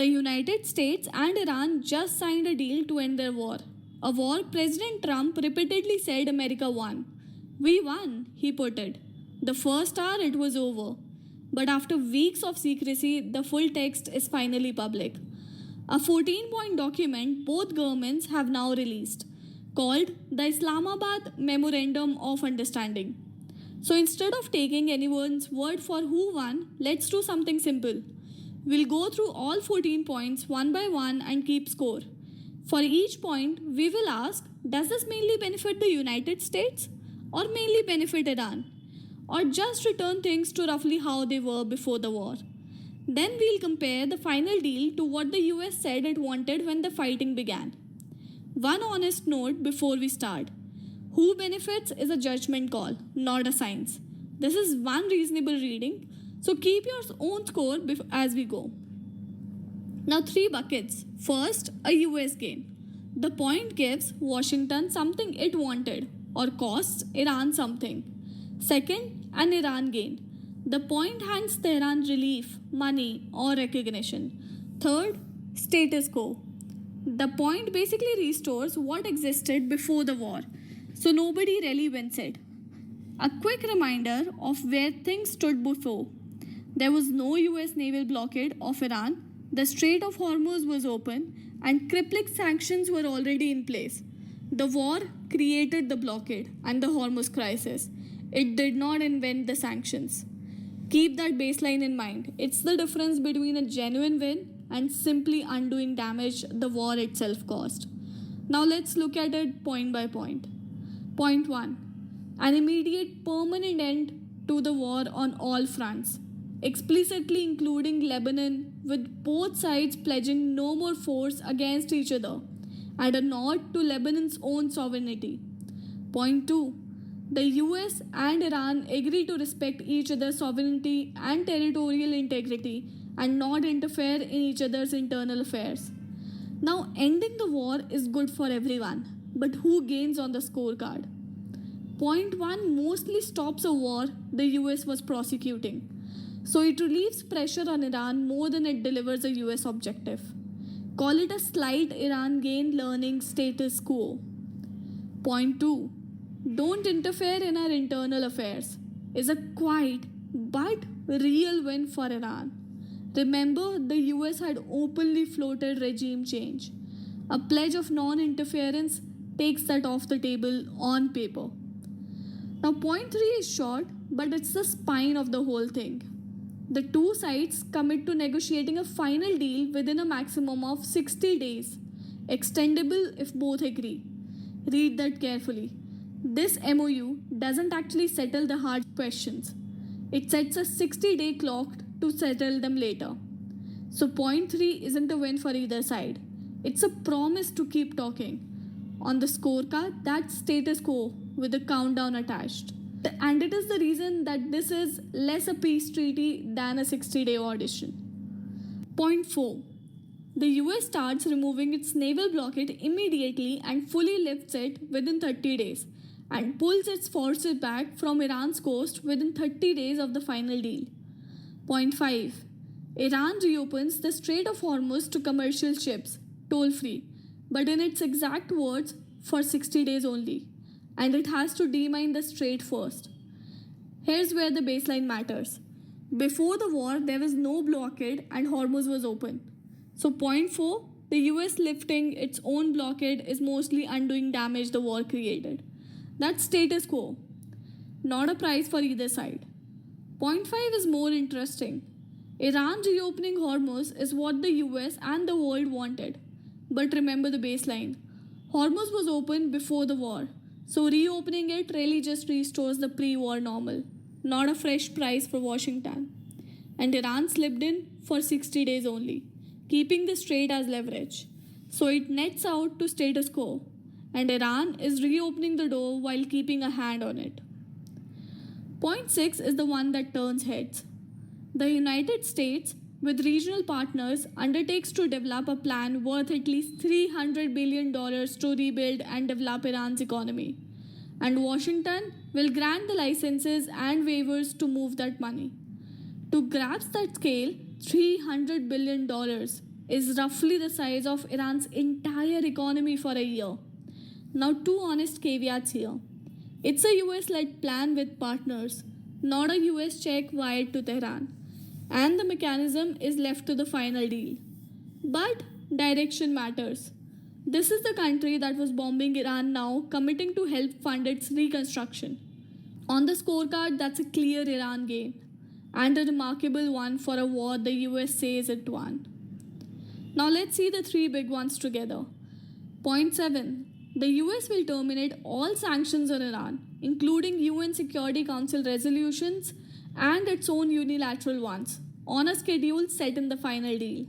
The United States and Iran just signed a deal to end their war. A war President Trump repeatedly said America won. We won, he put it. The first hour it was over. But after weeks of secrecy, the full text is finally public. A 14-point document both governments have now released, called the Islamabad Memorandum of Understanding. So instead of taking anyone's word for who won, let's do something simple. We'll go through all 14 points one by one and keep score. For each point, we will ask, does this mainly benefit the United States or mainly benefit Iran? Or just return things to roughly how they were before the war? Then we'll compare the final deal to what the US said it wanted when the fighting began. One honest note before we start. Who benefits is a judgment call, not a science. This is one reasonable reading, so keep your own score as we go. Now, three buckets. First, a US gain. The point gives Washington something it wanted or costs Iran something. Second, an Iran gain. The point hands Tehran relief, money, or recognition. Third, status quo. The point basically restores what existed before the war, so nobody really wins it. A quick reminder of where things stood before. There was no US naval blockade of Iran, the Strait of Hormuz was open, and crippling sanctions were already in place. The war created the blockade and the Hormuz crisis. It did not invent the sanctions. Keep that baseline in mind. It's the difference between a genuine win and simply undoing damage the war itself caused. Now let's look at it point by point. Point 1. An immediate permanent end to the war on all fronts, explicitly including Lebanon, with both sides pledging no more force against each other, and a nod to Lebanon's own sovereignty. Point 2. The US and Iran agree to respect each other's sovereignty and territorial integrity and not interfere in each other's internal affairs. Now, ending the war is good for everyone, but who gains on the scorecard? Point 1 mostly stops a war the US was prosecuting, so it relieves pressure on Iran more than it delivers a US objective. Call it a slight Iran gain learning status quo. Point 2. Don't interfere in our internal affairs is a quiet but real win for Iran. Remember, the US had openly floated regime change. A pledge of non-interference takes that off the table on paper. Now, point 3 is short, but it's the spine of the whole thing. The two sides commit to negotiating a final deal within a maximum of 60 days, extendable if both agree. Read that carefully. This MOU doesn't actually settle the hard questions. It sets a 60-day clock to settle them later. So point 3 isn't a win for either side. It's a promise to keep talking. On the scorecard, that's status quo with a countdown attached. And it is the reason that this is less a peace treaty than a 60-day audition. Point 4. The US starts removing its naval blockade immediately and fully lifts it within 30 days and pulls its forces back from Iran's coast within 30 days of the final deal. Point 5. Iran reopens the Strait of Hormuz to commercial ships, toll-free, but in its exact words, for 60 days only. And it has to demine the strait first. Here's where the baseline matters. Before the war, there was no blockade and Hormuz was open. So point 4, the US lifting its own blockade is mostly undoing damage the war created. That's status quo, not a prize for either side. Point 5 is more interesting. Iran reopening Hormuz is what the US and the world wanted. But remember the baseline. Hormuz was open before the war, so reopening it really just restores the pre-war normal, not a fresh prize for Washington. And Iran slipped in for 60 days only, keeping the strait as leverage. So it nets out to status quo, and Iran is reopening the door while keeping a hand on it. Point 6 is the one that turns heads. The United States, with regional partners, undertakes to develop a plan worth at least $300 billion to rebuild and develop Iran's economy. And Washington will grant the licenses and waivers to move that money. To grasp that scale, $300 billion is roughly the size of Iran's entire economy for a year. Now, two honest caveats here. It's a US led plan with partners, not a US check wired to Tehran. And the mechanism is left to the final deal. But direction matters. This is the country that was bombing Iran now committing to help fund its reconstruction. On the scorecard, that's a clear Iran gain and a remarkable one for a war the US says it won. Now let's see the three big ones together. Point 7. The US will terminate all sanctions on Iran, including UN Security Council resolutions and its own unilateral ones, on a schedule set in the final deal.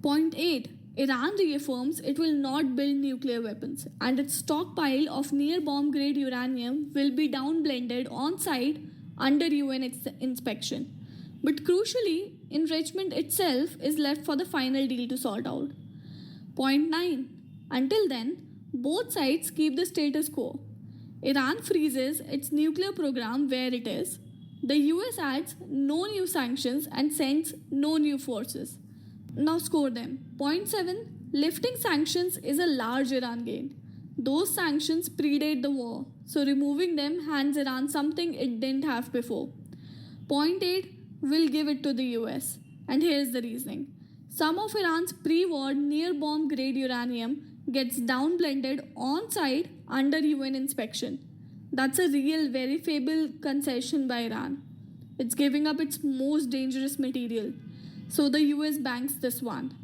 Point 8. Iran reaffirms it will not build nuclear weapons and its stockpile of near bomb grade uranium will be downblended on site under UN inspection. But crucially, enrichment itself is left for the final deal to sort out. Point 9. Until then, both sides keep the status quo. Iran freezes its nuclear program where it is. The US adds no new sanctions and sends no new forces. Now score them. Point 7. Lifting sanctions is a large Iran gain. Those sanctions predate the war, so removing them hands Iran something it didn't have before. Point 8. Will give it to the US. And here's the reasoning. Some of Iran's pre-war near bomb grade uranium gets downblended on site under UN inspection. That's a real verifiable concession by Iran. It's giving up its most dangerous material. So the US banks this one.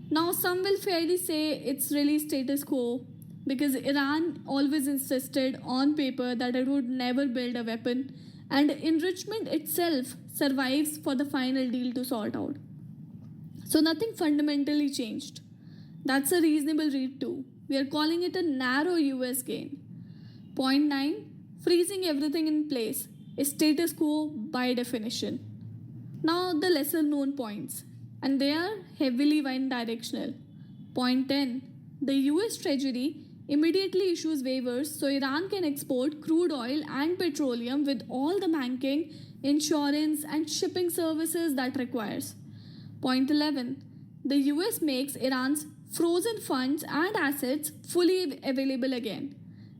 Now some will fairly say it's really status quo because Iran always insisted on paper that it would never build a weapon and enrichment itself survives for the final deal to sort out. So nothing fundamentally changed. That's a reasonable read too. We are calling it a narrow US gain. Point 9. Freezing everything in place is status quo by definition. Now the lesser known points, and they are heavily one directional. Point 10. The US Treasury immediately issues waivers so Iran can export crude oil and petroleum with all the banking, insurance and shipping services that requires. Point 11. The US makes Iran's frozen funds and assets fully available again,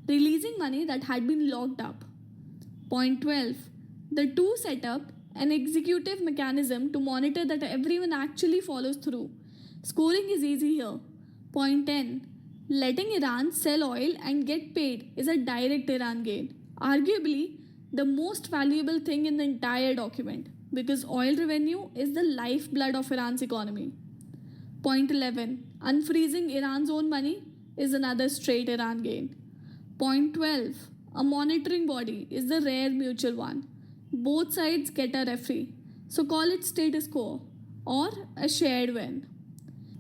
releasing money that had been locked up. Point 12. The two set up an executive mechanism to monitor that everyone actually follows through. Scoring is easy here. Point 10. Letting Iran sell oil and get paid is a direct Iran gain. Arguably, the most valuable thing in the entire document because oil revenue is the lifeblood of Iran's economy. Point 11. Unfreezing Iran's own money is another straight Iran gain. Point 12. A monitoring body is the rare mutual one. Both sides get a referee, so call it status quo or a shared win.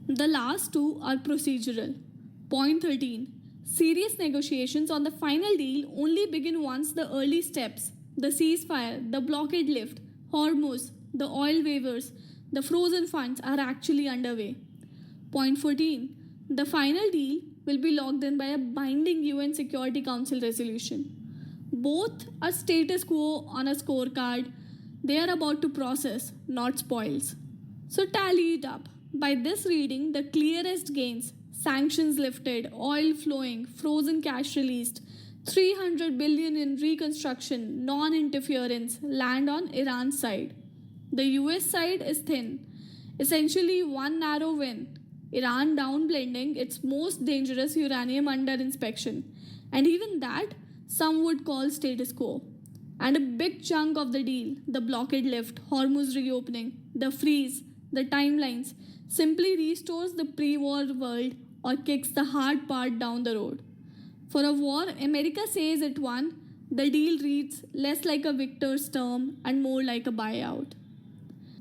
The last two are procedural. Point 13. Serious negotiations on the final deal only begin once the early steps, the ceasefire, the blockade lift, Hormuz, the oil waivers, the frozen funds are actually underway. Point 14. The final deal will be locked in by a binding UN Security Council resolution. Both are status quo on a scorecard. They are about to process, not spoils. So tally it up. By this reading, the clearest gains: sanctions lifted, oil flowing, frozen cash released, 300 billion in reconstruction, non-interference land on Iran's side. The US side is thin. Essentially one narrow win. Iran downblending its most dangerous uranium under inspection. And even that, some would call status quo. And a big chunk of the deal, the blockade lift, Hormuz reopening, the freeze, the timelines, simply restores the pre-war world or kicks the hard part down the road. For a war America says it won, the deal reads less like a victor's term and more like a buyout.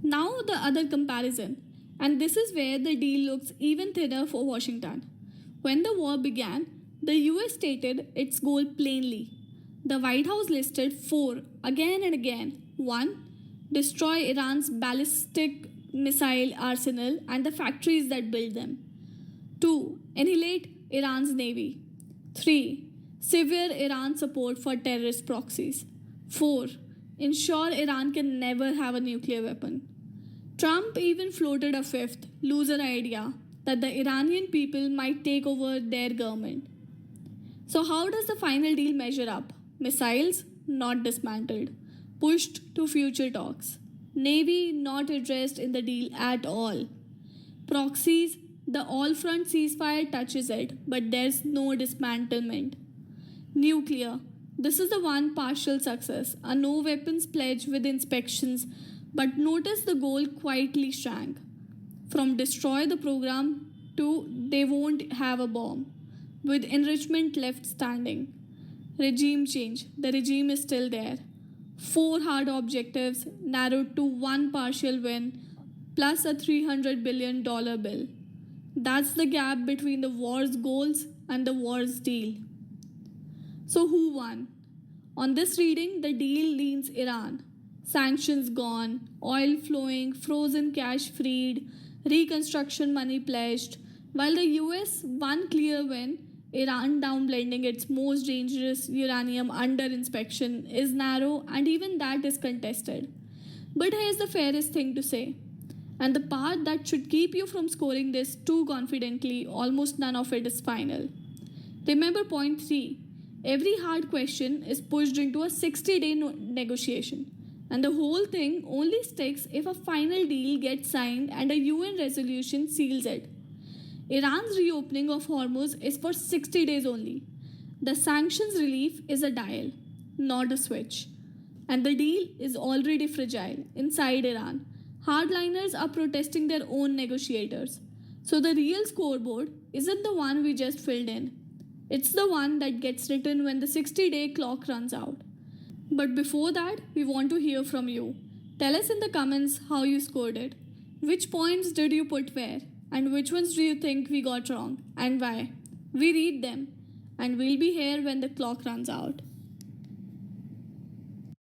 Now the other comparison, and this is where the deal looks even thinner for Washington. When the war began, the US stated its goal plainly. The White House listed 4 again and again. 1. Destroy Iran's ballistic missile arsenal and the factories that build them. 2. Annihilate Iran's navy. 3. Sever Iran's support for terrorist proxies. 4. Ensure Iran can never have a nuclear weapon. Trump even floated a fifth, looser idea that the Iranian people might take over their government. So, how does the final deal measure up? Missiles not dismantled, pushed to future talks. Navy not addressed in the deal at all. Proxies, the all front ceasefire touches it, but there's no dismantlement. Nuclear, this is the one partial success, a no weapons pledge with inspections, but notice the goal quietly shrank. From destroy the program to they won't have a bomb, with enrichment left standing. Regime change, the regime is still there. Four hard objectives narrowed to one partial win, plus a $300 billion bill. That's the gap between the war's goals and the war's deal. So, who won? On this reading, the deal leans Iran. Sanctions gone, oil flowing, frozen cash freed, reconstruction money pledged. While the US won clear win, Iran downblending its most dangerous uranium under inspection is narrow, and even that is contested. But here's the fairest thing to say, and the part that should keep you from scoring this too confidently, almost none of it is final. Remember point 3. Every hard question is pushed into a 60-day negotiation, and the whole thing only sticks if a final deal gets signed and a UN resolution seals it. Iran's reopening of Hormuz is for 60 days only. The sanctions relief is a dial, not a switch. And the deal is already fragile inside Iran. Hardliners are protesting their own negotiators. So the real scoreboard isn't the one we just filled in. It's the one that gets written when the 60-day clock runs out. But before that, we want to hear from you. Tell us in the comments how you scored it. Which points did you put where? And which ones do you think we got wrong? And why? We read them. And we'll be here when the clock runs out.